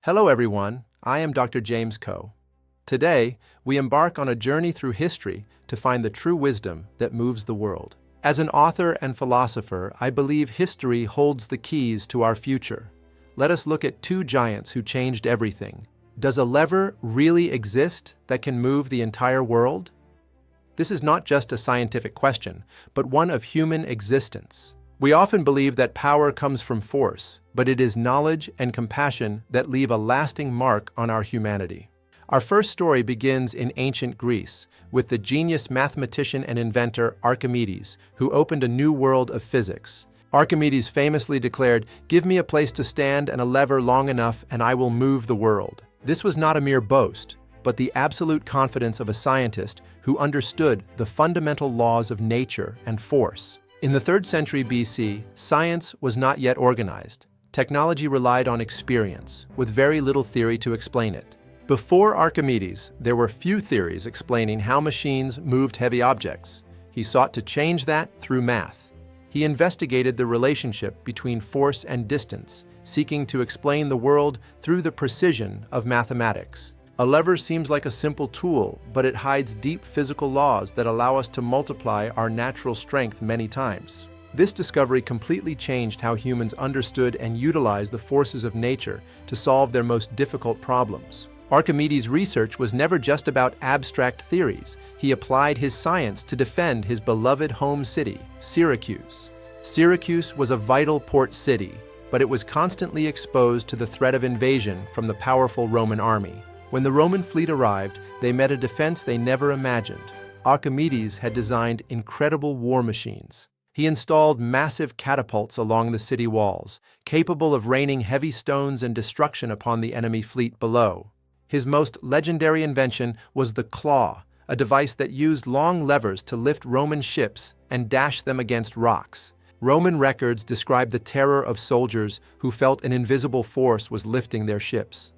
Hello everyone, I am Dr. James Ko. Today, we embark on a journey through history to find the true wisdom that moves the world. As an author and philosopher, I believe history holds the keys to our future. Let us look at two giants who changed everything. Does a lever really exist that can move the entire world? This is not just a scientific question, but one of human existence. We often believe that power comes from force, but it is knowledge and compassion that leave a lasting mark on our humanity. Our first story begins in ancient Greece, with the genius mathematician and inventor Archimedes, who opened a new world of physics. Archimedes famously declared, "Give me a place to stand and a lever long enough, and I will move the world." This was not a mere boast, but the absolute confidence of a scientist who understood the fundamental laws of nature and force. In the 3rd century BC, science was not yet organized. Technology relied on experience, with very little theory to explain it. Before Archimedes, there were few theories explaining how machines moved heavy objects. He sought to change that through math. He investigated the relationship between force and distance, seeking to explain the world through the precision of mathematics. A lever seems like a simple tool, but it hides deep physical laws that allow us to multiply our natural strength many times. This discovery completely changed how humans understood and utilized the forces of nature to solve their most difficult problems. Archimedes' research was never just about abstract theories. He applied his science to defend his beloved home city, Syracuse. Syracuse was a vital port city, but it was constantly exposed to the threat of invasion from the powerful Roman army. When the Roman fleet arrived, they met a defense they never imagined. Archimedes had designed incredible war machines. He installed massive catapults along the city walls, capable of raining heavy stones and destruction upon the enemy fleet below. His most legendary invention was the claw, a device that used long levers to lift Roman ships and dash them against rocks. Roman records describe the terror of soldiers who felt an invisible force was lifting their ships.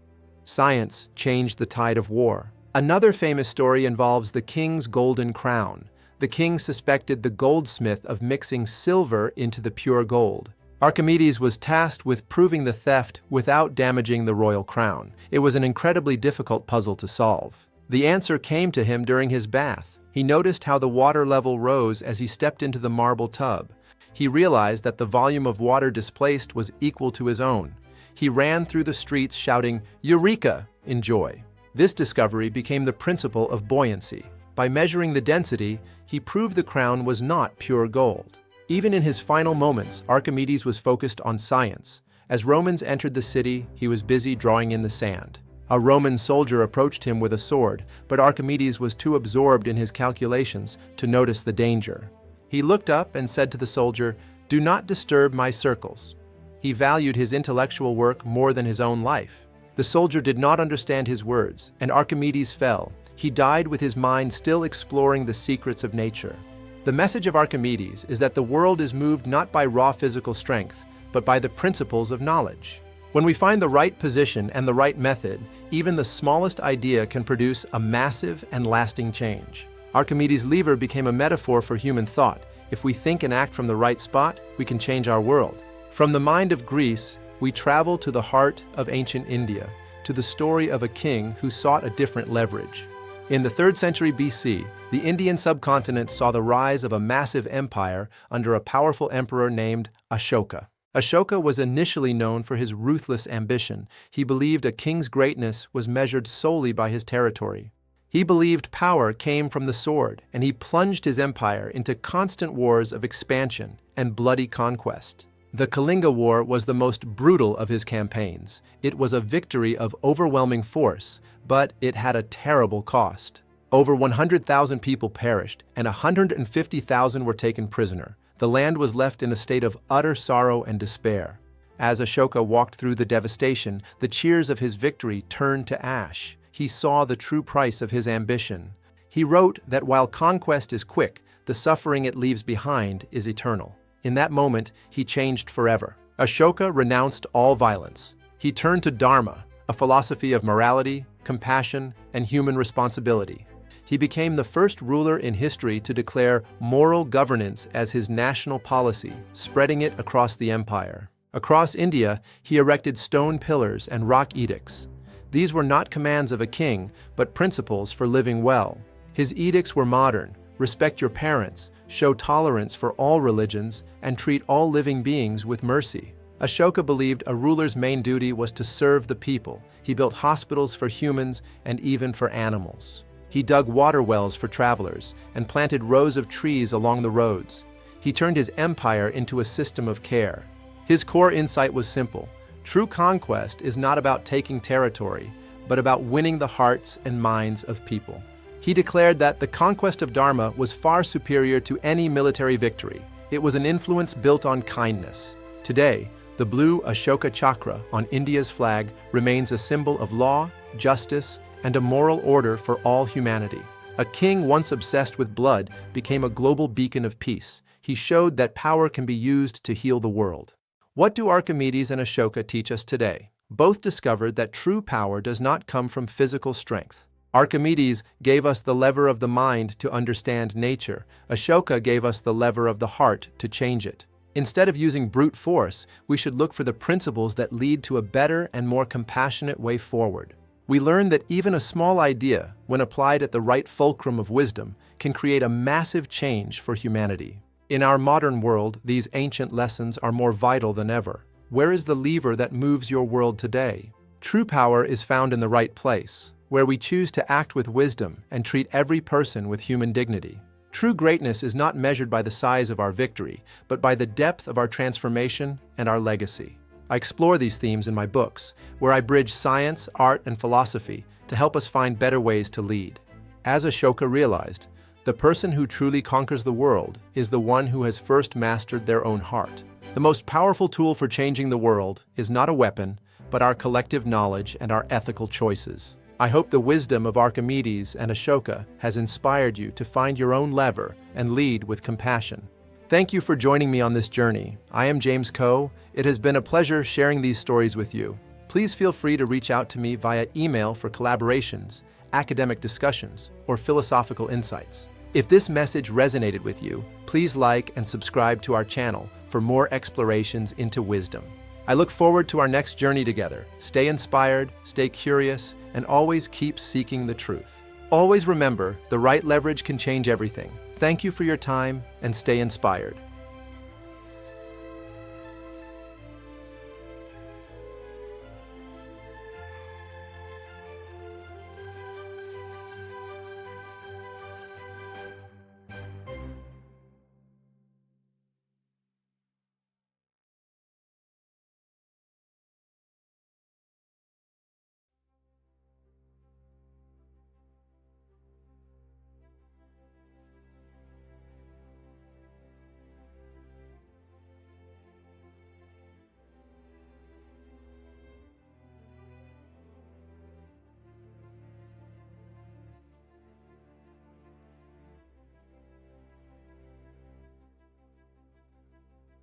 Science changed the tide of war. Another famous story involves the king's golden crown. The king suspected the goldsmith of mixing silver into the pure gold. Archimedes was tasked with proving the theft without damaging the royal crown. It was an incredibly difficult puzzle to solve. The answer came to him during his bath. He noticed how the water level rose as he stepped into the marble tub. He realized that the volume of water displaced was equal to his own. He ran through the streets shouting, "Eureka!" in joy. This discovery became the principle of buoyancy. By measuring the density, he proved the crown was not pure gold. Even in his final moments, Archimedes was focused on science. As Romans entered the city, he was busy drawing in the sand. A Roman soldier approached him with a sword, but Archimedes was too absorbed in his calculations to notice the danger. He looked up and said to the soldier, "Do not disturb my circles." He valued his intellectual work more than his own life. The soldier did not understand his words, and Archimedes fell. He died with his mind still exploring the secrets of nature. The message of Archimedes is that the world is moved not by raw physical strength, but by the principles of knowledge. When we find the right position and the right method, even the smallest idea can produce a massive and lasting change. Archimedes' lever became a metaphor for human thought. If we think and act from the right spot, we can change our world. From the mind of Greece, we travel to the heart of ancient India, to the story of a king who sought a different leverage. In the 3rd century BC, the Indian subcontinent saw the rise of a massive empire under a powerful emperor named Ashoka. Ashoka was initially known for his ruthless ambition. He believed a king's greatness was measured solely by his territory. He believed power came from the sword, and he plunged his empire into constant wars of expansion and bloody conquest. The Kalinga War was the most brutal of his campaigns. It was a victory of overwhelming force, but it had a terrible cost. Over 100,000 people perished, and 150,000 were taken prisoner. The land was left in a state of utter sorrow and despair. As Ashoka walked through the devastation, the cheers of his victory turned to ash. He saw the true price of his ambition. He wrote that while conquest is quick, the suffering it leaves behind is eternal. In that moment, he changed forever. Ashoka renounced all violence. He turned to Dharma, a philosophy of morality, compassion, and human responsibility. He became the first ruler in history to declare moral governance as his national policy, spreading it across the empire. Across India, he erected stone pillars and rock edicts. These were not commands of a king, but principles for living well. His edicts were modern: respect your parents, show tolerance for all religions, and treat all living beings with mercy. Ashoka believed a ruler's main duty was to serve the people. He built hospitals for humans and even for animals. He dug water wells for travelers and planted rows of trees along the roads. He turned his empire into a system of care. His core insight was simple: true conquest is not about taking territory, but about winning the hearts and minds of people. He declared that the conquest of Dharma was far superior to any military victory. It was an influence built on kindness. Today, the blue Ashoka chakra on India's flag remains a symbol of law, justice, and a moral order for all humanity. A king once obsessed with blood became a global beacon of peace. He showed that power can be used to heal the world. What do Archimedes and Ashoka teach us today? Both discovered that true power does not come from physical strength. Archimedes gave us the lever of the mind to understand nature. Ashoka gave us the lever of the heart to change it. Instead of using brute force, we should look for the principles that lead to a better and more compassionate way forward. We learn that even a small idea, when applied at the right fulcrum of wisdom, can create a massive change for humanity. In our modern world, these ancient lessons are more vital than ever. Where is the lever that moves your world today? True power is found in the right place, where we choose to act with wisdom and treat every person with human dignity. True greatness is not measured by the size of our victory, but by the depth of our transformation and our legacy. I explore these themes in my books, where I bridge science, art, and philosophy to help us find better ways to lead. As Ashoka realized, the person who truly conquers the world is the one who has first mastered their own heart. The most powerful tool for changing the world is not a weapon, but our collective knowledge and our ethical choices. I hope the wisdom of Archimedes and Ashoka has inspired you to find your own lever and lead with compassion. Thank you for joining me on this journey. I am James Ko. It has been a pleasure sharing these stories with you. Please feel free to reach out to me via email for collaborations, academic discussions, or philosophical insights. If this message resonated with you, please like and subscribe to our channel for more explorations into wisdom. I look forward to our next journey together. Stay inspired, stay curious, and always keep seeking the truth. Always remember, the right leverage can change everything. Thank you for your time, and stay inspired.